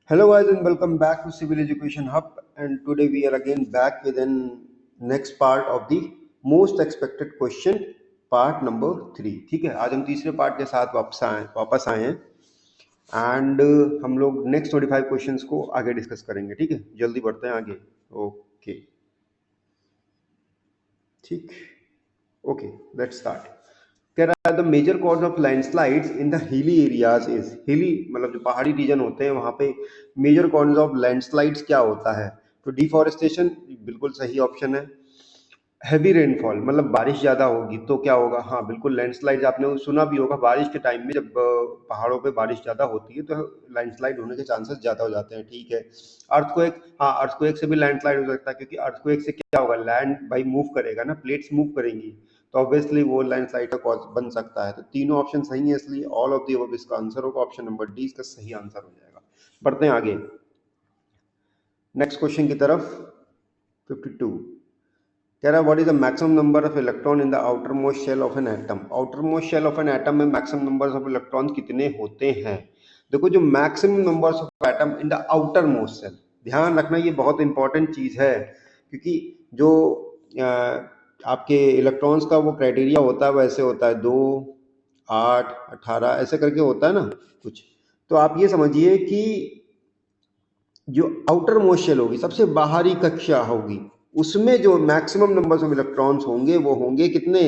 Hello guys and welcome back to Civil Education Hub, and today we are again back with an next part of the most expected question part number 3। ठीक है, आज हम तीसरे part के साथ वापस आए हैं एंड हम लोग नेक्स्ट 25 क्वेश्चंस को आगे डिस्कस करेंगे। ठीक है, जल्दी बढ़ते हैं आगे। ओके ठीक, ओके लेट्स स्टार्ट। कह रहा है the major cause of landslides in the hilly areas is, hilly मतलब जो पहाड़ी रीजन होते हैं वहां पे मेजर कॉज ऑफ लैंडस्लाइड्स क्या होता है? तो डिफॉरेस्टेशन बिल्कुल सही ऑप्शन है। हैवी रेनफॉल मतलब बारिश ज्यादा होगी तो क्या होगा? हाँ बिल्कुल, लैंडस्लाइड आपने सुना भी होगा, बारिश के टाइम में जब पहाड़ों पे बारिश ज्यादा होती है तो लैंडस्लाइड होने के चांसेस ज्यादा हो जाते हैं। ठीक है, अर्थक्वेक, हाँ अर्थक्वेक से भी लैंडस्लाइड हो सकता है, क्योंकि अर्थक्वेक से क्या होगा, लैंड भाई मूव करेगा ना, प्लेट्स मूव करेंगी, तो ऑब्वियसली वो लैंडस्लाइड का कॉज बन सकता है। तो तीनों ऑप्शन सही है, इसलिए ऑल ऑफ दी अबव इसका आंसर होगा, ऑप्शन नंबर डी इसका सही आंसर हो जाएगा। बढ़ते हैं आगे नेक्स्ट क्वेश्चन की तरफ। 52 कह रहा है what is the maximum number of electron in the outer most shell of an atom. Outer most shell of an atom में मैक्सिमम नंबर्स ऑफ इलेक्ट्रॉन्स कितने होते हैं? देखो, जो maximum numbers of atom in the outer most shell, ध्यान रखना ये बहुत इंपॉर्टेंट चीज है, क्योंकि जो आपके इलेक्ट्रॉन्स का वो क्राइटेरिया होता है वैसे होता है 2, 8, 18 ऐसे करके होता है ना कुछ। तो आप ये समझिए कि जो आउटर मोस्ट शेल होगी, सबसे बाहरी कक्षा होगी, उसमें जो मैक्सिमम नंबर्स ऑफ इलेक्ट्रॉन्स होंगे वो होंगे कितने?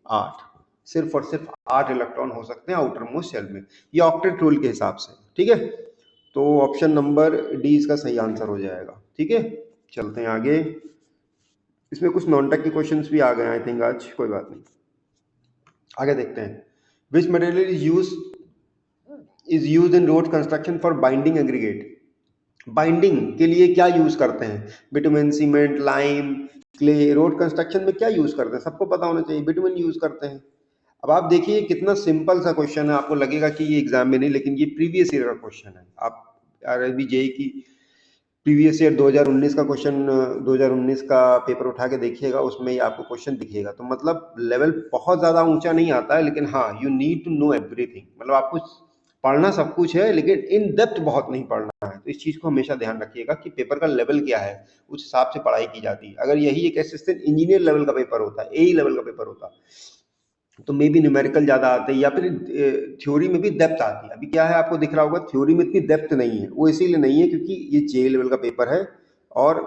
8। सिर्फ और सिर्फ 8 इलेक्ट्रॉन हो सकते हैं आउटर मोस्ट शेल में, ये ऑक्टेट रूल के हिसाब से। ठीक है, तो ऑप्शन नंबर डी इसका सही आंसर हो जाएगा। ठीक है, चलते हैं आगे। इसमें कुछ नॉन टेक के क्वेश्चंस भी आ गए आई थिंक आज, कोई बात नहीं, आगे देखते हैं। Which material is used in road construction for binding aggregate. Binding के लिए क्या यूज करते हैं? Bitumen, cement, lime, clay. Road construction में क्या यूज करते हैं? सबको पता होना चाहिए, बिटुमेन यूज करते हैं। अब आप देखिए कितना सिंपल सा क्वेश्चन है, आपको लगेगा कि ये एग्जाम में नहीं, लेकिन ये प्रीवियस ईयर का क्वेश्चन है। आप अभी जेई की प्रीवियस ईयर 2019 का क्वेश्चन, 2019 का पेपर उठा के देखिएगा, उसमें ही आपको क्वेश्चन दिखेगा। तो मतलब लेवल बहुत ज्यादा ऊंचा नहीं आता है, लेकिन हाँ you need to know everything, मतलब आपको पढ़ना सब कुछ है लेकिन इन डेप्थ बहुत नहीं पढ़ना है। तो इस चीज को हमेशा ध्यान रखिएगा कि पेपर का लेवल क्या है, उस हिसाब से पढ़ाई की जाती है। अगर यही एक असिस्टेंट इंजीनियर लेवल का पेपर होता, एई लेवल का पेपर होता, तो मे बी न्यूमेरिकल ज्यादा आते या फिर थ्योरी में भी डेप्थ आती है। अभी क्या है, आपको दिख रहा होगा थ्योरी में इतनी डेप्थ नहीं है, वो इसीलिए नहीं है क्योंकि ये जे लेवल का पेपर है और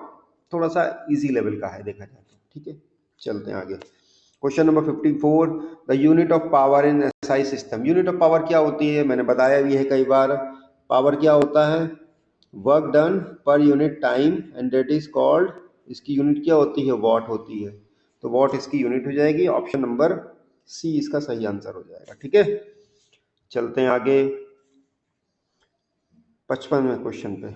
थोड़ा सा इजी लेवल का है देखा जाए तो। ठीक है, चलते हैं आगे। Question number 54, the unit of power in SI system. Unit of power क्या होती है? मैंने बताया भी है कई बार, पावर क्या होता है? Work done per unit time, and that is called, इसकी यूनिट क्या होती है? वॉट होती है। तो वॉट इसकी यूनिट हो जाएगी, ऑप्शन नंबर सी इसका सही आंसर हो जाएगा। ठीक है, चलते हैं आगे 55वें क्वेश्चन पे।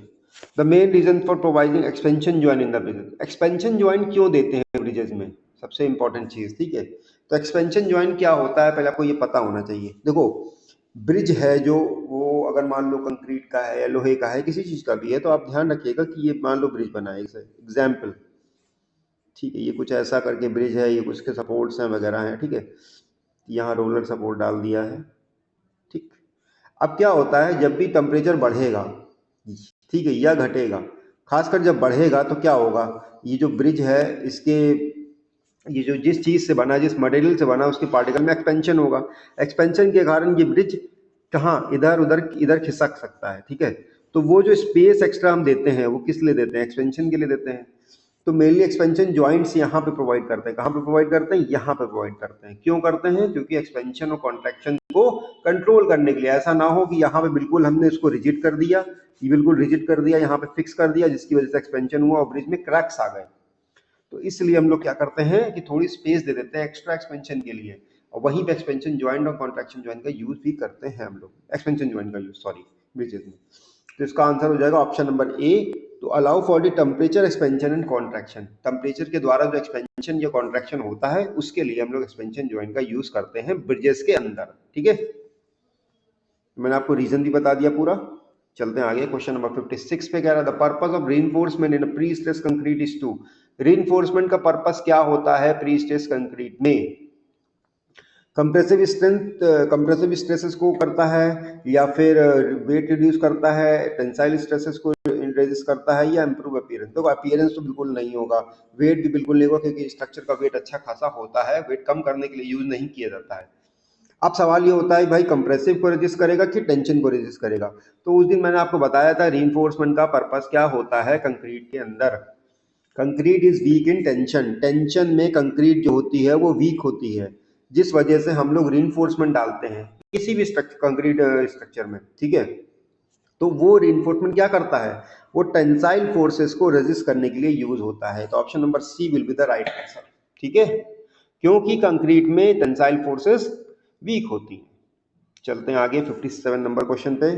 The main reason for providing expansion join in the bridges. Expansion join क्यों देते हैं ब्रिजेज में? सबसे इंपॉर्टेंट चीज। ठीक है, तो एक्सपेंशन ज्वाइन क्या होता है पहले आपको ये पता होना चाहिए। देखो, ब्रिज है जो, वो अगर मान लो कंक्रीट का है या लोहे का है, किसी चीज का भी है, तो आप ध्यान रखिएगा कि ये मान लो ब्रिज बना है, एग्जाम्पल। ठीक है, ये कुछ ऐसा करके ब्रिज है, ये कुछ के सपोर्ट्स हैं वगैरह हैं। ठीक है, यहाँ रोलर सपोर्ट डाल दिया है। ठीक, अब क्या होता है, जब भी टेम्परेचर बढ़ेगा, ठीक है, या घटेगा, खासकर जब बढ़ेगा तो क्या होगा, ये जो ब्रिज है इसके, ये जो जिस चीज से बना, जिस मटेरियल से बना, उसके पार्टिकल में एक्सपेंशन होगा। एक्सपेंशन के कारण ये ब्रिज कहाँ, इधर उधर इधर खिसक सकता है। ठीक है, तो वो जो स्पेस एक्स्ट्रा हम देते हैं वो किस लिए देते हैं? एक्सपेंशन के लिए देते हैं। तो मेनली एक्सपेंशन जॉइंट्स यहाँ पे प्रोवाइड करते हैं। कहाँ पे प्रोवाइड करते हैं? यहाँ पे प्रोवाइड करते हैं। क्यों करते हैं? क्योंकि एक्सपेंशन और कॉन्ट्रैक्शन को कंट्रोल करने के लिए। ऐसा ना हो कि यहाँ पे बिल्कुल हमने इसको रिजिड कर दिया, ये बिल्कुल रिजिड कर दिया, यहाँ पे फिक्स कर दिया, जिसकी वजह से एक्सपेंशन हुआ और ब्रिज में क्रैक्स आ गए। तो इसलिए हम लोग क्या करते हैं कि थोड़ी स्पेस दे देते हैं एक्स्ट्रा एक्सपेंशन के लिए, और वहीं पे एक्सपेंशन ज्वाइंट और कॉन्ट्रैक्शन ज्वाइंट का यूज भी करते हैं हम लोग, एक्सपेंशन ज्वाइंट का यूज, सॉरी, ब्रिजेस में। तो इसका आंसर हो जाएगा ऑप्शन नंबर ए। तो allow for the temperature expansion and contraction, temperature के द्वारा जो एक्सपेंशन या कॉन्ट्रैक्शन होता है उसके लिए हम लोग एक्सपेंशन ज्वाइंट का यूज करते हैं ब्रिजेस के अंदर। ठीक है, मैंने आपको रीजन भी बता दिया पूरा। चलते हैं आगे, क्वेश्चन नंबर 56 पे कह रहा है the purpose of reinforcement in pre stress concrete is to. Reinforcement का पर्पस क्या होता है प्री स्ट्रेस कंक्रीट में? कंप्रेसिव स्ट्रेसेस को करता है, या फिर वेट रिड्यूस करता है, टेंसाइल स्ट्रेसेस को रेजिस्ट करता है, या इंप्रूव अपीयरेंस? तो अपीयरेंस तो बिल्कुल नहीं होगा, वेट भी बिल्कुल नहीं होगा, क्योंकि स्ट्रक्चर का वेट अच्छा खासा होता है, वेट कम करने के लिए यूज नहीं किया जाता है। अब सवाल ये होता है भाई कंप्रेसिव को रेजिस्ट करेगा कि टेंशन को रेजिस्ट करेगा? तो उस दिन मैंने आपको बताया था रीइंफोर्समेंट का पर्पस क्या होता है कंक्रीट के अंदर। Concrete is weak in tension, tension में कंक्रीट जो होती है वो वीक होती है, जिस वजह से हम लोग रीइंफोर्समेंट डालते हैं किसी भी कंक्रीट स्ट्रक्चर में, ठीक है? तो वो रीइंफोर्समेंट क्या करता है, वो टेंसाइल फोर्सेस को रेजिस्ट करने के लिए यूज होता है। तो option number C will be the right answer, ठीक है, क्योंकि कंक्रीट में टेंसाइल फोर्सेस वीक होती है। चलते हैं आगे 57 नंबर क्वेश्चन पे।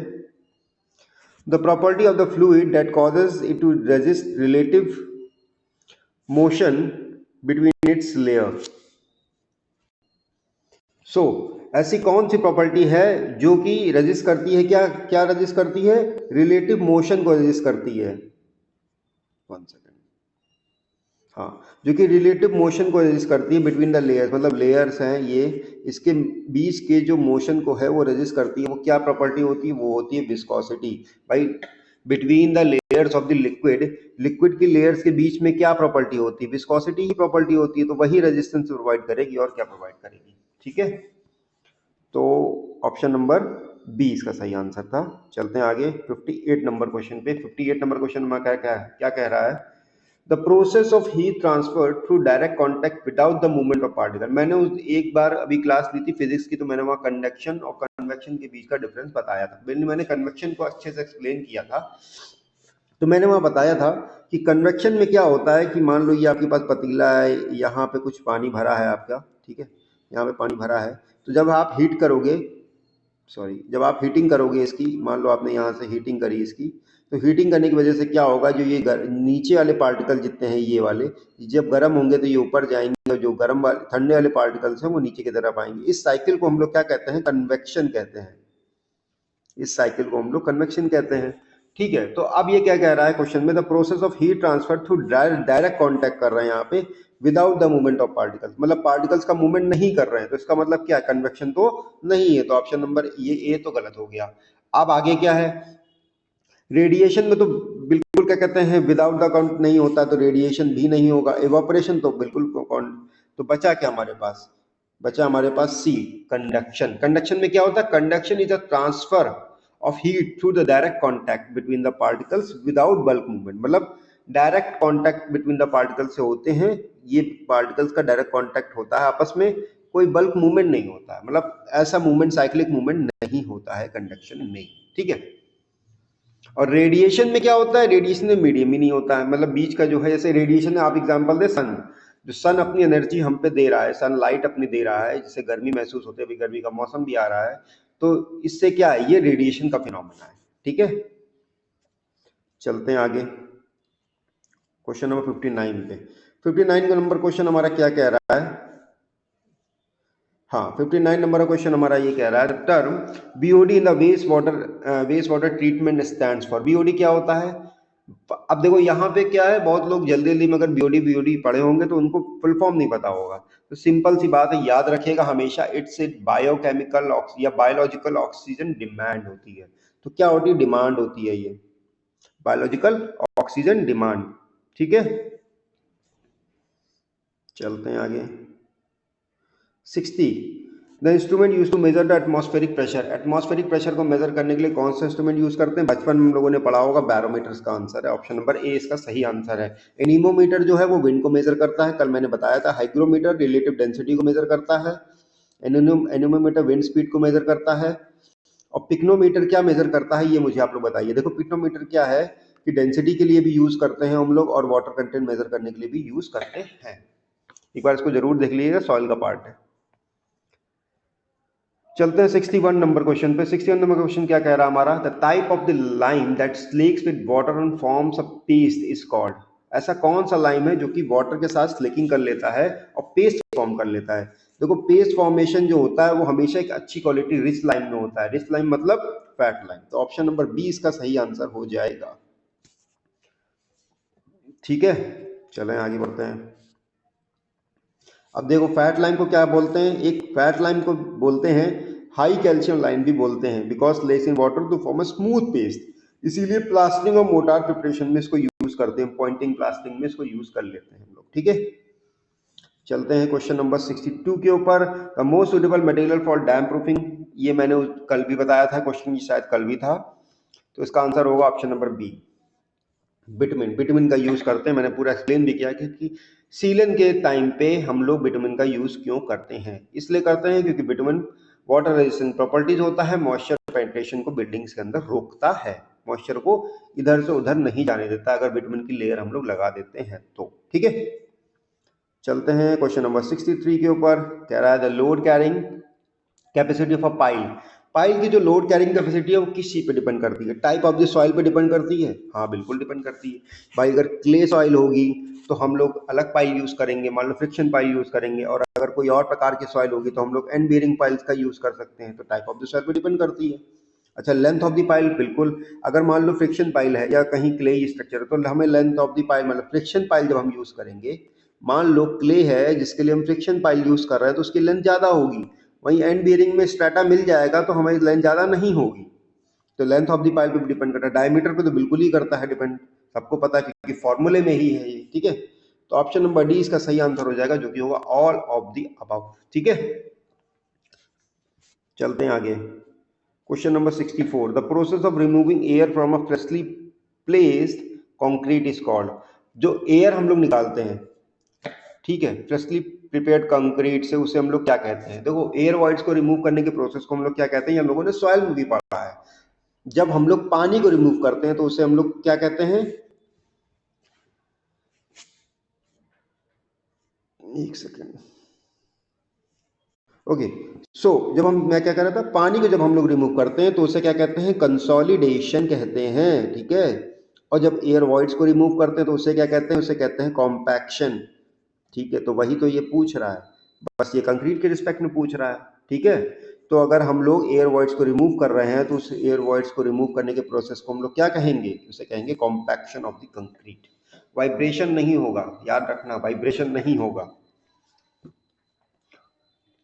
The property of the fluid that causes it to resist relative motion between its layer. So ऐसी कौन सी प्रॉपर्टी है जो कि रेजिस्ट करती है, क्या क्या रेजिस्ट करती है? रिलेटिव मोशन को रेजिस्ट करती है। 1 सेकेंड, हाँ, जो कि रिलेटिव मोशन को रेजिस्ट करती है बिटवीन द लेयर्स, मतलब लेयर्स हैं ये, इसके बीच के जो मोशन को है वो रेजिस्ट करती है। वो क्या प्रॉपर्टी होती है? वो होती है विस्कोसिटी। भाई between the layers of the liquid, liquid की लेयर्स के बीच में क्या प्रॉपर्टी होती है? विस्कोसिटी ही प्रॉपर्टी होती है, तो वही रेजिस्टेंस प्रोवाइड करेगी, और क्या प्रोवाइड करेगी, ठीक है? तो ऑप्शन नंबर बी इसका सही आंसर था। चलते हैं आगे 58 नंबर क्वेश्चन पे। 58 नंबर क्वेश्चन में क्या क्या क्या कह रहा है? The process of heat transfer through direct contact without the movement of particle. मैंने उस एक बार अभी क्लास ली थी फिजिक्स की, तो मैंने वहाँ कंडक्शन और कन्वेक्शन के बीच का डिफरेंस बताया था। मैंने कन्वेक्शन को अच्छे से एक्सप्लेन किया था। तो मैंने वहाँ बताया था कि कन्वेक्शन में क्या होता है कि मान लो ये आपके पास पतीला है, यहाँ पे कुछ पानी भरा है आपका, ठीक है, यहाँ पे पानी भरा है। तो जब आप हीट करोगे, जब आप हीटिंग करोगे इसकी, मान लो आपने यहाँ से हीटिंग करी इसकी, तो हीटिंग करने की वजह से क्या होगा, जो ये नीचे वाले पार्टिकल जितने हैं ये वाले, जब गर्म होंगे तो ये ऊपर जाएंगे, और जो गर्म वाले ठंडे वाले पार्टिकल्स हैं वो नीचे की तरफ आएंगे। इस साइकिल को हम लोग क्या कहते हैं? कन्वेक्शन कहते हैं। इस साइकिल को हम लोग कन्वेक्शन कहते हैं, ठीक है? तो अब ये क्या कह रहा है क्वेश्चन में? The process of heat transfer through direct contact कर रहे हैं यहाँ पे without the movement of particles, मतलब पार्टिकल्स का मूवमेंट नहीं कर रहे हैं, तो इसका मतलब क्या? कन्वेक्शन तो नहीं है, तो ऑप्शन नंबर ये ए तो गलत हो गया। अब आगे क्या है? रेडिएशन में तो बिल्कुल क्या कहते हैं, विदाउट द काउंट नहीं होता, तो रेडिएशन भी नहीं होगा। इवापोरेशन तो बिल्कुल तो बचा क्या हमारे पास? बचा हमारे पास सी, कंडक्शन। कंडक्शन में क्या होता है? Conduction is a transfer of heat through the direct contact between the particles without bulk movement, मतलब direct contact between the particles से होते हैं, ये पार्टिकल्स का डायरेक्ट कॉन्टैक्ट होता है आपस में, कोई बल्क मूवमेंट नहीं होता है, मतलब ऐसा मूवमेंट, साइक्लिक मूवमेंट नहीं होता है कंडक्शन में, ठीक है? और रेडिएशन में क्या होता है? रेडिएशन में मीडियम ही नहीं होता है, मतलब बीच का जो है, जैसे रेडिएशन में आप एग्जांपल दे सन, जो सन अपनी एनर्जी हम पे दे रहा है, सन लाइट अपनी दे रहा है, जिससे गर्मी महसूस होती है, अभी गर्मी का मौसम भी आ रहा है, तो इससे क्या है? ये रेडिएशन का फिनोमेना है, ठीक है? चलते हैं आगे क्वेश्चन नंबर 59 पे। 59 का नंबर क्वेश्चन हमारा क्या कह रहा है? हाँ, 59 नंबर का क्वेश्चन हमारा ये कह रहा है, term BOD in the waste water treatment stands for. BOD क्या होता है? अब देखो यहाँ पे क्या है, बहुत लोग जल्दी जल्दी में अगर बीओडी बीओडी पढ़े होंगे तो उनको फुल फॉर्म नहीं पता होगा, तो सिंपल सी बात है, याद रखिएगा हमेशा, इट्स इट बायोकेमिकल या बायोलॉजिकल ऑक्सीजन डिमांड होती है। तो क्या होती है? डिमांड होती है ये, बायोलॉजिकल ऑक्सीजन डिमांड, ठीक है? चलते हैं आगे 60। The instrument use to measure the atmospheric pressure. Atmospheric pressure को मेजर करने के लिए कौन सा इंस्ट्रूमेंट यूज करते हैं? बचपन में हम लोगों ने पढ़ा होगा, बैरोमीटर का आंसर है, ऑप्शन नंबर ए इसका सही आंसर है। एनीमोमीटर जो है वो विंड को मेजर करता है, कल मैंने बताया था। हाइग्रोमीटर रिलेटिव डेंसिटी को मेजर करता है। एनीमोमीटर विंड स्पीड को मेजर करता है। और पिक्नोमीटर क्या मेजर करता है, ये मुझे आप लोग बताइए। देखो पिक्नोमीटर क्या है कि डेंसिटी के लिए भी यूज करते हैं हम लोग, और वाटर कंटेंट मेजर करने के लिए भी यूज करते हैं। एक बार इसको जरूर देख लीजिएगा, सॉइल का पार्ट है। चलते हैं 61 नंबर क्वेश्चन पे। 61 नंबर क्वेश्चन क्या कह रहा है हमारा? The type of the lime that slakes with water and forms a paste is called. ऐसा कौन सा लाइम है जो कि वाटर के साथ स्लिकिंग कर लेता है और पेस्ट फॉर्म कर लेता है? देखो पेस्ट फॉर्मेशन जो होता है वो हमेशा एक अच्छी क्वालिटी रिच लाइम में होता है। रिच लाइम मतलब फैट लाइम। तो ऑप्शन नंबर बी इसका सही आंसर हो जाएगा, ठीक है? चलें आगे बढ़ते हैं। अब देखो फैट लाइम को क्या बोलते हैं, एक फैट लाइम को बोलते हैं हाई कैल्शियम लाइम भी बोलते हैं, because less in water to form a smooth paste. इसीलिए प्लास्टिंग और मोटार प्रिपरेशन में इसको यूज करते हैं, पॉइंटिंग प्लास्टिंग में इसको यूज कर लेते हैं हम लोग। ठीक है, चलते हैं क्वेश्चन नंबर 62 के ऊपर। The most suitable material for dam proofing, ये मैंने कल भी बताया था, क्वेश्चन शायद कल भी था, तो इसका आंसर होगा option number B, vitamin. Vitamin का यूज करते हैं, मैंने पूरा एक्सप्लेन भी किया कि सीलन के टाइम पे हम लोग विटामिन का यूज क्यों करते हैं। इसलिए करते हैं क्योंकि विटामिन वाटर रेजिस्टेंट प्रॉपर्टीज होता है, मॉइस्चर पेनिट्रेशन को बिल्डिंग्स के अंदर रोकता है, मॉइस्चर को इधर से उधर नहीं जाने देता अगर विटामिन की लेयर हम लोग लगा देते हैं तो। ठीक है, चलते हैं क्वेश्चन नंबर 63 के ऊपर। कह रहा है the load carrying capacity of a pile. Pile की जो लोड कैरिंग कैपेसिटी है वो किस चीज पे डिपेंड करती है, टाइप ऑफ द सॉइल पे डिपेंड करती है। हाँ बिल्कुल डिपेंड करती है भाई, अगर क्ले सॉइल होगी तो हम लोग अलग पाइल यूज करेंगे, मान लो फ्रिक्शन पाइल यूज करेंगे, और अगर कोई और प्रकार की सॉइल होगी तो हम लोग एंड बेयरिंग पाइल्स का यूज कर सकते हैं, तो टाइप ऑफ द सॉइल पे डिपेंड करती है। अच्छा, लेंथ ऑफ द पाइल, बिल्कुल, अगर मान लो फ्रिक्शन पाइल है या कहीं क्ले स्ट्रक्चर है तो हमें लेंथ ऑफ द पाइल, मतलब फ्रिक्शन पाइल जब हम यूज करेंगे, मान लो क्ले है जिसके लिए हम फ्रिक्शन पाइल यूज कर रहे हैं तो उसकी लेंथ ज्यादा होगी, वहीं एंड बियरिंग में स्ट्रेटा मिल जाएगा तो हमारी लेंथ ज्यादा नहीं होगी। तो लेंथ ऑफ द पाइप पे डिपेंड करता है, डायमीटर पे तो बिल्कुल ही करता है डिपेंड, सबको पता है क्योंकि फॉर्मूले में ही है ये। ठीक है, तो ऑप्शन नंबर डी इसका सही आंसर हो जाएगा, जो कि होगा ऑल ऑफ द अबव। ठीक है, चलते हैं आगे। Question number 64, the process of removing air from a freshly placed concrete is called. जो एयर हम लोग निकालते हैं, ठीक है, फ्रेशली प्रिपेयर्ड कंक्रीट से, उसे हम लोग क्या कहते हैं। देखो एयर वॉइड्स को रिमूव करने के प्रोसेस को हम लोग क्या कहते हैं, हम लोगों ने सॉइल में भी पढ़ा है। जब हम लोग पानी को रिमूव करते हैं तो उसे हम लोग क्या कहते हैं, एक सेकेंड, ओके, सो जब हम, मैं क्या कह रहा था, पानी को जब हम लोग रिमूव करते हैं तो उसे क्या कहते हैं, कंसोलिडेशन कहते हैं। ठीक है, और जब एयर वॉइड्स को रिमूव करते हैं तो उसे क्या कहते हैं, उसे कहते हैं कॉम्पैक्शन। ठीक है, तो वही तो ये पूछ रहा है, बस ये कंक्रीट के रिस्पेक्ट में पूछ रहा है। ठीक है, तो अगर हम लोग एयर वॉइड्स को रिमूव कर रहे हैं तो उस एयर वॉइड्स को रिमूव करने के प्रोसेस को हम लोग क्या कहेंगे, उसे कहेंगे compaction of the concrete. Vibration नहीं होगा, याद रखना, वाइब्रेशन नहीं होगा।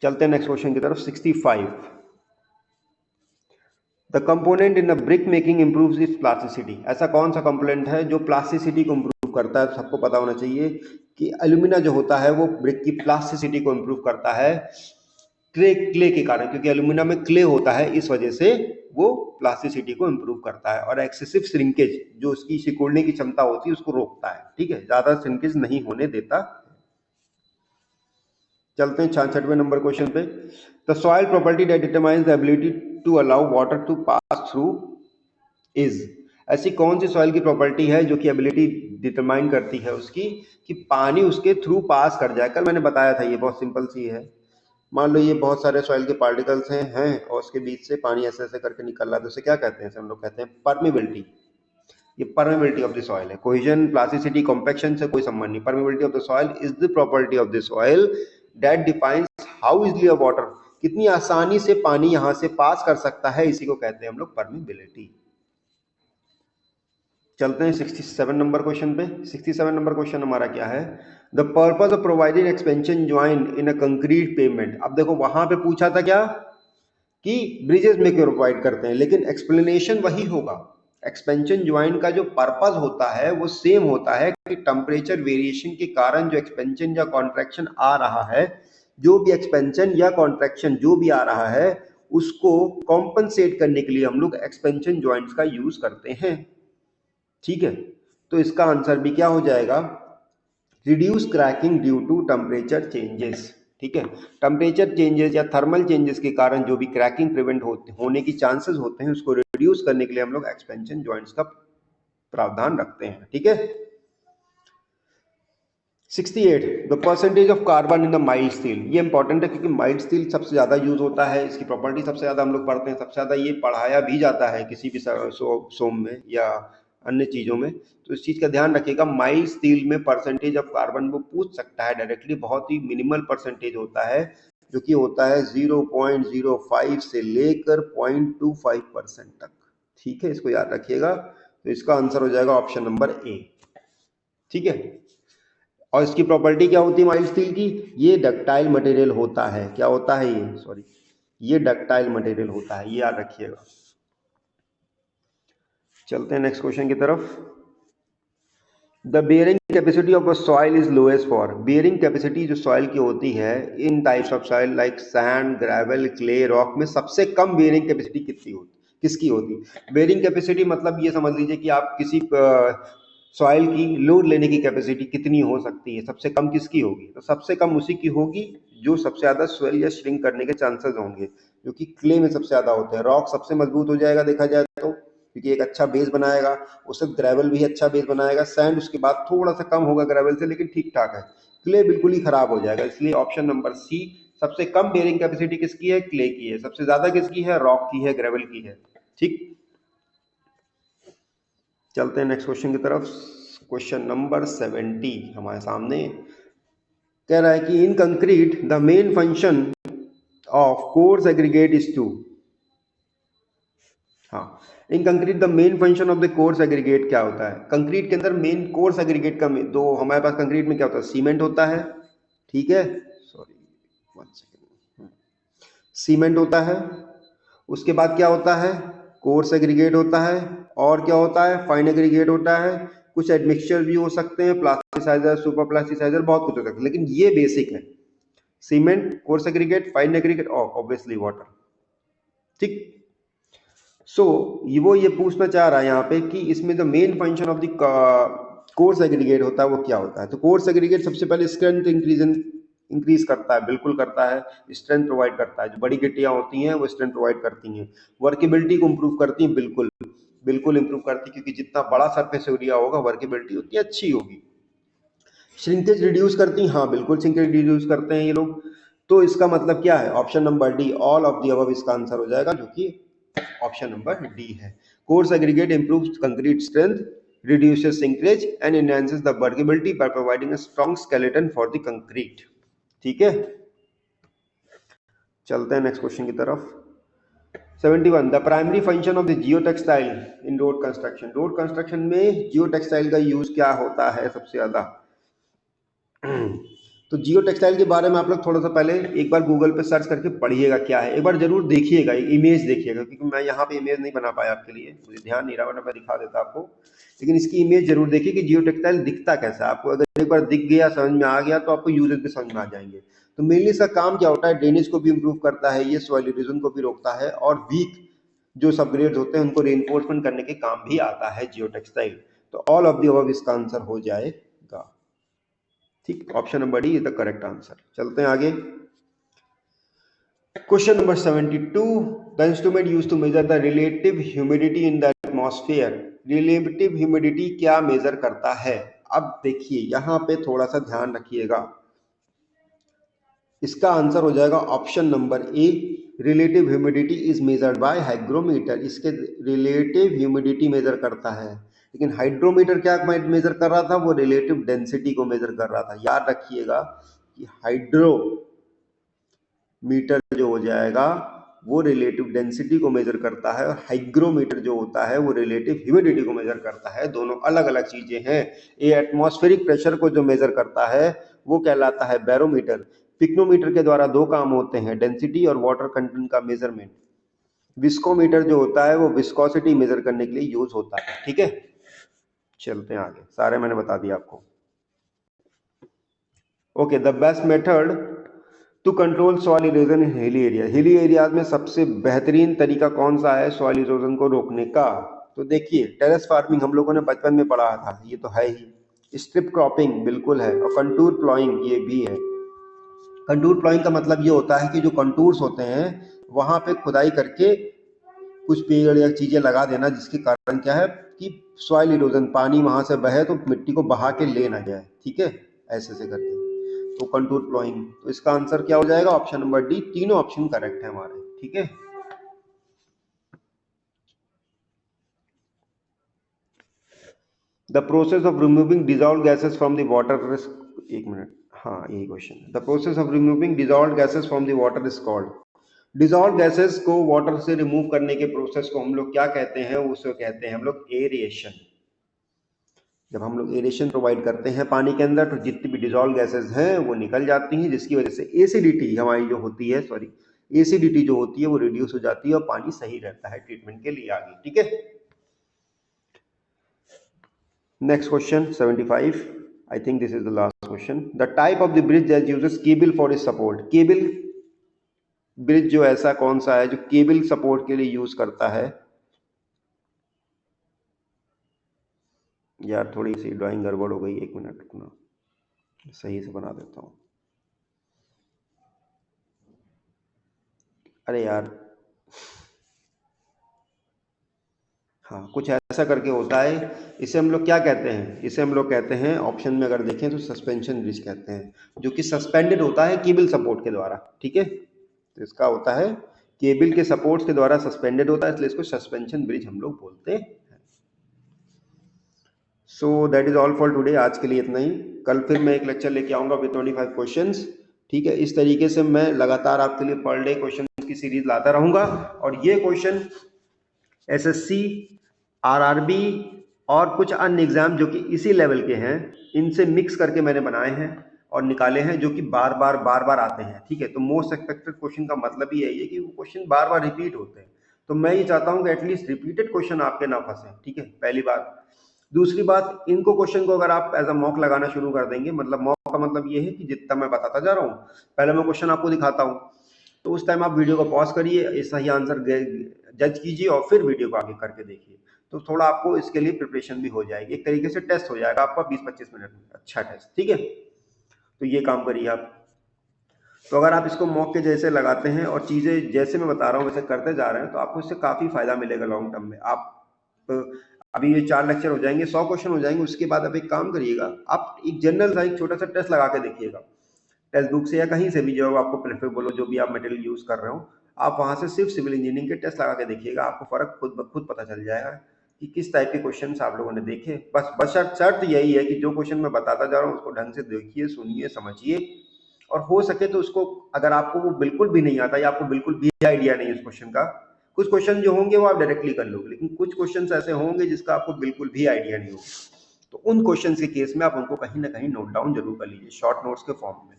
चलते हैं नेक्स्ट क्वेश्चन की तरफ। 65, the component in a brick making improves it's plasticity. ऐसा कौन सा कंपोनेंट है जो प्लास्टिसिटी को इंप्रूव करता है। सबको पता होना चाहिए कि एल्यूमिना जो होता है वो ब्रिक की प्लास्टिसिटी को इंप्रूव करता है क्ले के कारण, क्योंकि एल्यूमिना में क्ले होता है, इस वजह से वो प्लास्टिसिटी को इंप्रूव करता है। और एक्सेसिव श्रिंकेज, जो उसकी सिकुड़ने की क्षमता होती है, उसको रोकता है। ठीक है, ज्यादा श्रिंकेज नहीं होने देता। चलते हैं 66वें नंबर क्वेश्चन पे। The soil property that determines the ability to allow water to pass through is. ऐसी कौन सी सॉइल की प्रॉपर्टी है जो कि एबिलिटी डिटरमाइन करती है उसकी, कि पानी उसके थ्रू पास कर जाए। कल मैंने बताया था, ये बहुत सिंपल सी है। मान लो ये बहुत सारे सॉइल के पार्टिकल्स हैं और उसके बीच से पानी ऐसे ऐसे करके निकल रहा है, तो उसे क्या कहते हैं, हम लोग कहते हैं परमेबिलिटी। ये परमेबिलिटी ऑफ द सॉइल है। कोहेजन, प्लास्टिसिटी, कॉम्पैक्शन से कोई संबंध नहीं। Permeability of the soil is the property of the soil that defines how easily a water, कितनी आसानी से पानी यहां से पास कर सकता है, इसी को कहते हैं हम लोग परमेबिलिटी। चलते हैं 67 नंबर क्वेश्चन पे। 67 नंबर क्वेश्चन हमारा क्या है, the purpose of providing expansion join in a concrete payment. अब देखो वहां पे पूछा था क्या, कि ब्रिजेस में क्यों प्रोवाइड करते हैं, लेकिन एक्सप्लेनेशन वही होगा। एक्सपेंशन ज्वाइन का जो पर्पज होता है वो सेम होता है, कि टेम्परेचर वेरिएशन के कारण जो एक्सपेंशन या कॉन्ट्रैक्शन आ रहा है, जो भी एक्सपेंशन या कॉन्ट्रैक्शन जो भी आ रहा है, उसको कॉम्पनसेट करने के लिए हम लोग एक्सपेंशन ज्वाइंट्स का यूज करते हैं। ठीक है, तो इसका आंसर भी क्या हो जाएगा, reduce cracking due to temperature changes. ठीक है, टेम्परेचर चेंजेस या थर्मल चेंजेस के कारण जो भी क्रैकिंग प्रिवेंट होने की चांसेस होते हैं, उसको रिड्यूस करने के लिए हम लोग एक्सपेंशन जॉइंट्स का प्रावधान रखते हैं। ठीक है, 68, the percentage of carbon in the mild steel. ये इंपॉर्टेंट है क्योंकि माइल्ड स्टील सबसे ज्यादा यूज होता है, इसकी प्रॉपर्टी सबसे ज्यादा हम लोग पढ़ते हैं, सबसे ज्यादा ये पढ़ाया भी जाता है किसी भी सोम में या अन्य चीजों में। तो इस चीज का ध्यान रखिएगा, माइल्ड स्टील में परसेंटेज ऑफ कार्बन वो पूछ सकता है डायरेक्टली, बहुत ही मिनिमल परसेंटेज होता है, जो कि होता है 0.05 से लेकर 0.25% तक। ठीक है, इसको याद रखिएगा। तो इसका आंसर हो जाएगा ऑप्शन नंबर ए। ठीक है, और इसकी प्रॉपर्टी क्या होती है माइल्ड स्टील की? ये डक्टाइल मटेरियल होता है। क्या होता है ये? सॉरी, ये डक्टाइल मटेरियल होता है, ये याद रखिएगा। चलते हैं नेक्स्ट क्वेश्चन की तरफ। The bearing capacity of a soil is lowest for. Bearing capacity जो सॉइल की होती है in types of soil like sand, gravel, clay, rock में सबसे कम बेयरिंग कैपेसिटी कितनी होती, किसकी होती? बेयरिंग कैपेसिटी मतलब ये समझ लीजिए कि आप किसी सॉइल की लोड लेने की कैपेसिटी कितनी हो सकती है, सबसे कम किसकी होगी? तो सबसे कम उसी की होगी जो सबसे ज्यादा स्वेल या श्रिंक करने के चांसेस होंगे, जो कि क्ले में सबसे ज्यादा होते हैं। रॉक सबसे मजबूत हो जाएगा देखा जाए तो, क्योंकि एक अच्छा बेस बनाएगा। उससे ग्रेवल भी अच्छा बेस बनाएगा। सैंड उसके बाद थोड़ा सा कम होगा ग्रेवल से, लेकिन ठीक ठाक है। क्ले बिल्कुल ही खराब हो जाएगा। इसलिए ऑप्शन नंबर सी, सबसे कम बेयरिंग कैपेसिटी किसकी है? क्ले की है। सबसे ज्यादा किसकी है? रॉक की है, ग्रेवल की है। ठीक, चलते हैं नेक्स्ट क्वेश्चन की तरफ। क्वेश्चन नंबर 70 हमारे सामने कह रहा है कि in concrete the main function of coarse aggregate is to. हाँ, in concrete the main function of the coarse aggregate क्या होता है? कंक्रीट के अंदर मेन कोर्स एग्रीगेट का दो, हमारे पास कंक्रीट में क्या होता है? सीमेंट होता है, ठीक है, सॉरी 1 सेकेंड, सीमेंट होता है। उसके बाद क्या होता है? कोर्स एग्रीगेट होता है। और क्या होता है? फाइन एग्रीगेट होता है। कुछ एडमिक्सचर भी हो सकते हैं, प्लास्टिसाइजर, सुपर प्लास्टिसाइजर, बहुत कुछ हो सकता है, लेकिन ये बेसिक है। Cement, coarse aggregate, fine aggregate और ऑब्वियसली वाटर। ठीक, सो वो ये पूछना चाह रहा है यहाँ पे कि इसमें the main function of the coarse aggregate होता है वो क्या होता है? तो कोर्स एग्रीगेट सबसे पहले स्ट्रेंथ इंक्रीज करता है, बिल्कुल करता है। स्ट्रेंथ प्रोवाइड करता है, जो बड़ी गिट्टियां होती हैं वो स्ट्रेंथ प्रोवाइड करती हैं। वर्केबिलिटी को इंप्रूव करती हैं, बिल्कुल बिल्कुल इंप्रूव करती है, क्योंकि जितना बड़ा सरफेस एरिया होगा वर्केबिलिटी उतनी अच्छी होगी। श्रिंकेज रिड्यूस करती हैं, हाँ बिल्कुल श्रिंकेज रिड्यूस करते हैं ये लोग। तो इसका मतलब क्या है? Option number D, all of the above इसका आंसर हो जाएगा, जो कि ऑप्शन नंबर डी है। Coarse aggregate improves concrete strength, reduces sinkage and enhances the workability by providing a strong skeleton for the concrete। ठीक है, चलते हैं नेक्स्ट क्वेश्चन की तरफ। 71 the primary function of the Jio textile in road construction. Road construction में जियो textile का use क्या होता है सबसे ज्यादा? तो जियो टेक्सटाइल के बारे में आप लोग थोड़ा सा पहले एक बार गूगल पे सर्च करके पढ़िएगा क्या है, एक बार जरूर देखिएगा, इमेज देखिएगा, क्योंकि मैं यहाँ पे इमेज नहीं बना पाया आपके लिए, मुझे ध्यान नहीं रहा, वरना मैं दिखा देता आपको। लेकिन इसकी इमेज जरूर देखिए कि जियो टेक्सटाइल दिखता कैसा है। आपको अगर एक बार दिख गया, समझ में आ गया, तो आपको यूजेस भी समझ में आ जाएंगे। तो मेनली इसका काम क्या होता है? ड्रेनेज को भी इम्प्रूव करता है, ये सॉइल इरोजन को भी रोकता है, और वीक जो सबग्रेड होते हैं उनको रेनफोर्समेंट करने के काम भी आता है जियो टेक्सटाइल। तो ऑल ऑफ द अबव इसका आंसर हो जाएगा। ठीक, option number D is the correct answer. चलते हैं आगे। Question number 72 the instrument used to measure the relative humidity in the atmosphere. Relative humidity क्या मेजर करता है? अब देखिए यहाँ पे थोड़ा सा ध्यान रखिएगा, इसका आंसर हो जाएगा option number A, relative humidity is measured by hygrometer. इसके रिलेटिव ह्यूमिडिटी मेजर करता है, लेकिन हाइड्रोमीटर क्या मेजर कर रहा था? वो रिलेटिव डेंसिटी को मेजर कर रहा था। याद रखिएगा कि हाइड्रोमीटर जो हो जाएगा वो रिलेटिव डेंसिटी को मेजर करता है, और हाइग्रोमीटर जो होता है वो रिलेटिव ह्यूमिडिटी को मेजर करता है। दोनों अलग अलग चीजें हैं। ये एटमॉस्फेरिक प्रेशर को जो मेजर करता है वो कहलाता है बैरोमीटर। पिक्नोमीटर के द्वारा दो काम होते हैं, डेंसिटी और वाटर कंटेंट का मेजरमेंट। विस्कोमीटर जो होता है वो विस्कोसिटी मेजर करने के लिए यूज होता है। ठीक है, चलते हैं आगे, सारे मैंने बता दिया आपको। Okay, the best method to control soil erosion in hilly area. Hilly areas में सबसे बेहतरीन तरीका कौन सा है सॉइल इरोजन को रोकने का? तो देखिए, टेरेस फार्मिंग हम लोगों ने बचपन में पढ़ा था, ये तो है ही। स्ट्रिप क्रॉपिंग बिल्कुल है, और कंटूर प्लॉइंग ये भी है। कंटूर प्लॉइंग का मतलब ये होता है कि जो कंटूर्स होते हैं वहां पे खुदाई करके कुछ पेड़ या चीजें लगा देना, जिसके कारण क्या है कि सॉइल इरोजन, पानी वहां से बहे तो मिट्टी को बहा के ले ना जाए। ठीक है, ऐसे से करके, तो कंटूर प्लॉइंग। तो इसका आंसर क्या हो जाएगा? Option number D. तीनों ऑप्शन करेक्ट है हमारे। ठीक है, the process of removing dissolve gases from the water, एक मिनट, हाँ यही question. The process of removing dissolve gases from the water is called. Dissolve gases को वाटर से रिमूव करने के प्रोसेस को हम लोग क्या कहते हैं? उसे कहते हैं हम लोग एरिएशन। जब हम लोग एरेशन प्रोवाइड करते हैं पानी के अंदर तो जितनी भी डिजॉल्व गैसेज हैं वो निकल जाती हैं, जिसकी वजह से एसिडिटी हमारी जो होती है, सॉरी, एसिडिटी जो होती है वो रिड्यूस हो जाती है और पानी सही रहता है ट्रीटमेंट के लिए आगे। ठीक है, next question 75, I think this is the last question. The type of the bridge that uses cable for is support. Cable bridge जो ऐसा कौन सा है जो केबल सपोर्ट के लिए यूज करता है? यार थोड़ी सी ड्राइंग गड़बड़ हो गई, 1 मिनट रुकना, सही से बना देता हूँ। अरे यार, हाँ कुछ ऐसा करके होता है। इसे हम लोग क्या कहते हैं? इसे हम लोग कहते हैं, ऑप्शन में अगर देखें तो सस्पेंशन ब्रिज कहते हैं, जो कि सस्पेंडेड होता है केबल सपोर्ट के द्वारा। ठीक है, तो इसका होता है केबल के सपोर्ट्स के द्वारा सस्पेंडेड होता है, इसलिए इसको सस्पेंशन ब्रिज हम लोग बोलते हैं। सो that is all for today. आज के लिए इतना ही। कल फिर मैं एक लेक्चर लेके आऊंगा विद 25 क्वेश्चंस। ठीक है, इस तरीके से मैं लगातार आपके लिए पर डे क्वेश्चन की सीरीज लाता रहूंगा, और ये क्वेश्चन एसएससी, आरआरबी और कुछ अन्य एग्जाम जो कि इसी लेवल के हैं, इनसे मिक्स करके मैंने बनाए हैं और निकाले हैं, जो कि बार बार आते हैं। ठीक है, तो मोस्ट एक्सपेक्टेड क्वेश्चन का मतलब ही यही है कि वो क्वेश्चन बार बार रिपीट होते हैं। तो मैं ये चाहता हूं कि एटलीस्ट रिपीटेड क्वेश्चन आपके ना फंसे। ठीक है, पहली बात। दूसरी बात, इनको क्वेश्चन को अगर आप एज अ मॉक लगाना शुरू कर देंगे, मतलब मॉक का मतलब ये है कि जितना मैं बताता जा रहा हूँ, पहले मैं क्वेश्चन आपको दिखाता हूँ, तो उस टाइम आप वीडियो को पॉज करिए, सही आंसर जज कीजिए और फिर वीडियो को आगे करके देखिए। तो थोड़ा आपको इसके लिए प्रिपरेशन भी हो जाएगी, एक तरीके से टेस्ट हो जाएगा आपका 20-25 मिनट में, अच्छा टेस्ट। ठीक है, तो ये काम करिए आप। तो अगर आप इसको मॉक के जैसे लगाते हैं और चीज़ें जैसे मैं बता रहा हूँ वैसे करते जा रहे हैं, तो आपको इससे काफ़ी फायदा मिलेगा लॉन्ग टर्म में। आप अभी ये 4 लेक्चर हो जाएंगे, 100 क्वेश्चन हो जाएंगे, उसके बाद आप एक काम करिएगा, आप एक जनरल सा एक छोटा सा टेस्ट लगा के देखिएगा, टेक्स्ट बुक से या कहीं से भी, जो आपको प्रेफरेबल हो, जो भी आप मटेरियल यूज कर रहे हो, आप वहां से सिर्फ सिविल इंजीनियरिंग के टेस्ट लगा के देखिएगा, आपको फर्क खुद ब खुद पता चल जाएगा कि किस टाइप के क्वेश्चन आप लोगों ने देखे। बस बस शर्त यही है कि जो क्वेश्चन मैं बताता जा रहा हूँ उसको ढंग से देखिए, सुनिए, समझिए, और हो सके तो उसको, अगर आपको वो बिल्कुल भी नहीं आता या आपको बिल्कुल भी आइडिया नहीं है उस क्वेश्चन का, कुछ क्वेश्चन जो होंगे वो आप डायरेक्टली कर लोगे, लेकिन कुछ क्वेश्चन ऐसे होंगे जिसका आपको बिल्कुल भी आइडिया नहीं होगा, तो उन क्वेश्चन के केस में आप उनको कहीं ना कहीं नोट डाउन जरूर कर लीजिए शॉर्ट नोट्स के फॉर्म में।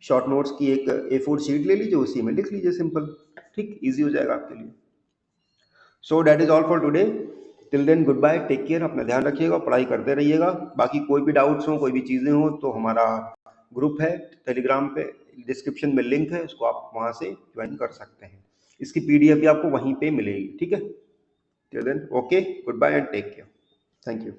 शॉर्ट नोट्स की एक A4 शीट ले लीजिए, उसी में लिख लीजिए, सिंपल, ठीक, इजी हो जाएगा आपके लिए। So that is all for today. Till then goodbye, take care, अपना ध्यान रखिएगा, पढ़ाई करते रहिएगा। बाकी कोई भी डाउट्स हो, कोई भी चीज़ें हो, तो हमारा ग्रुप है टेलीग्राम पे, डिस्क्रिप्शन में लिंक है, उसको आप वहाँ से ज्वाइन कर सकते हैं। इसकी PDF भी आपको वहीं पे मिलेगी। ठीक है, till then okay, goodbye and take care, thank you.